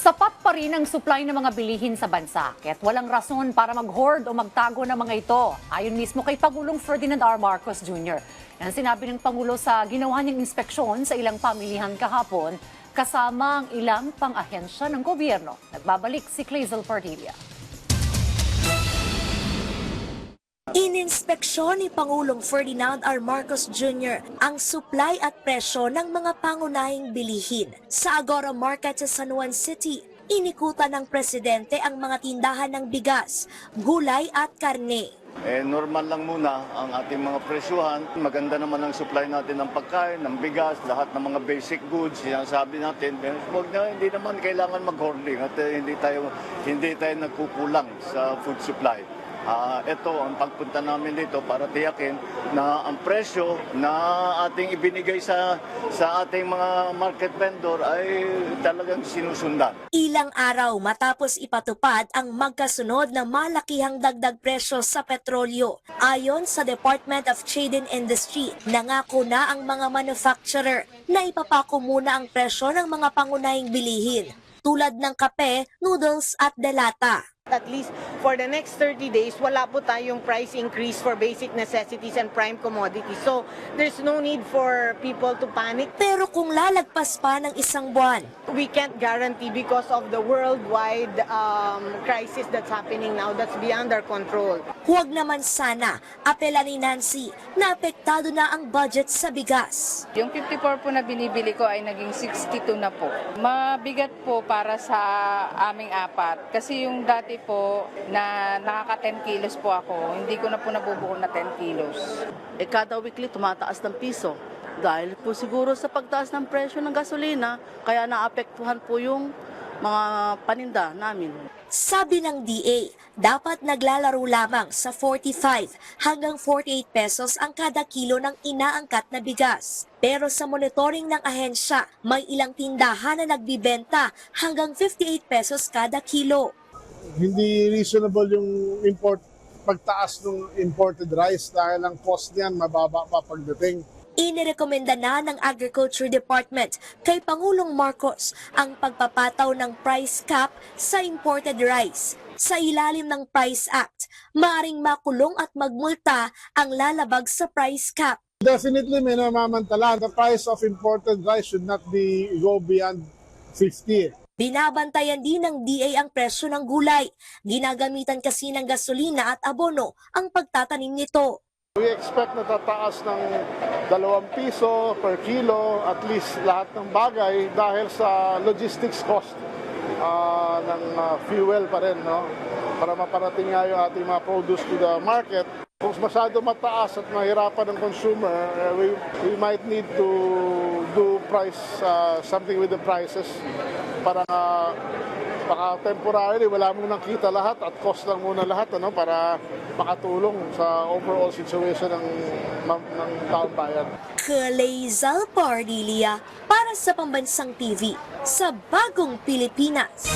Sapat pa rin ang supply ng mga bilihin sa bansa, kaya't walang rason para mag-hoard o magtago ng mga ito. Ayon mismo kay Pangulong Ferdinand R. Marcos Jr. Yan sinabi ng Pangulo sa ginawa niyang inspeksyon sa ilang pamilihan kahapon, kasama ang ilang pang-ahensya ng gobyerno. Nagbabalik si Clazel Padilla. Ininspeksyon ni Pangulong Ferdinand R. Marcos Jr. ang supply at presyo ng mga pangunahing bilihin. Sa Agora Market sa San Juan City, inikutan ng presidente ang mga tindahan ng bigas, gulay at karne. Normal lang muna ang ating mga presyuhan. Maganda naman ang supply natin ng pagkain, ng bigas, lahat ng mga basic goods. Sinasabi natin, hindi naman kailangan mag-hoarding at hindi tayo nagkukulang sa food supply. Ito ang pagpunta namin dito para tiyakin na ang presyo na ating ibinigay sa ating mga market vendor ay talagang sinusundan. Ilang araw matapos ipatupad ang magkasunod na malakihang dagdag presyo sa petrolyo. Ayon sa Department of Trade and Industry, nangako na ang mga manufacturer na ipapako muna ang presyo ng mga pangunahing bilihin tulad ng kape, noodles at delata. At least for the next 30 days, wala po tayong price increase for basic necessities and prime commodities. So, there's no need for people to panic. Pero kung lalagpas pa ng isang buwan, We can't guarantee because of the worldwide crisis that's happening now. That's beyond our control. huwag naman sana apela ni Nancy na apektado na ang budget sa bigas. Yung 54 po na binibili ko ay naging 62 na po. Mabigat po para sa aming apat. Kasi yung dati po na nakaka 10 kilos po ako, hindi ko na po nabubuo na 10 kilos. Kada weekly tumataas ng piso. Dahil po siguro sa pagtaas ng presyo ng gasolina, kaya naapektuhan po yung mga paninda namin. Sabi ng DA, dapat naglalaro lamang sa 45 hanggang 48 pesos ang kada kilo ng inaangkat na bigas. Pero sa monitoring ng ahensya, may ilang tindahan na nagbibenta hanggang 58 pesos kada kilo. Hindi reasonable yung pagtaas ng imported rice dahil ang cost niyan mababa pa pagdating. Inirekomenda na ng Agriculture Department kay Pangulong Marcos ang pagpapataw ng price cap sa imported rice. Sa ilalim ng Price Act, maaaring makulong at magmulta ang lalabag sa price cap. Definitely may namamantala. The price of imported rice should not go beyond 50. Binabantayan din ng DA ang presyo ng gulay. Ginagamitan kasi ng gasolina at abono ang pagtatanim nito. We expect na tataas ng 2 piso per kilo at least lahat ng bagay dahil sa logistics cost ng fuel pa rin, no? Para maparating nga yung ating mga produce to the market. Kung masyado mataas at mahirapan ng consumer, we might need to do something with the prices para baka temporarily wala munang kita lahat at cost lang muna lahat para makatulong sa overall situation ng taong bayan. Clazel Padilla para sa Pambansang TV sa Bagong Pilipinas.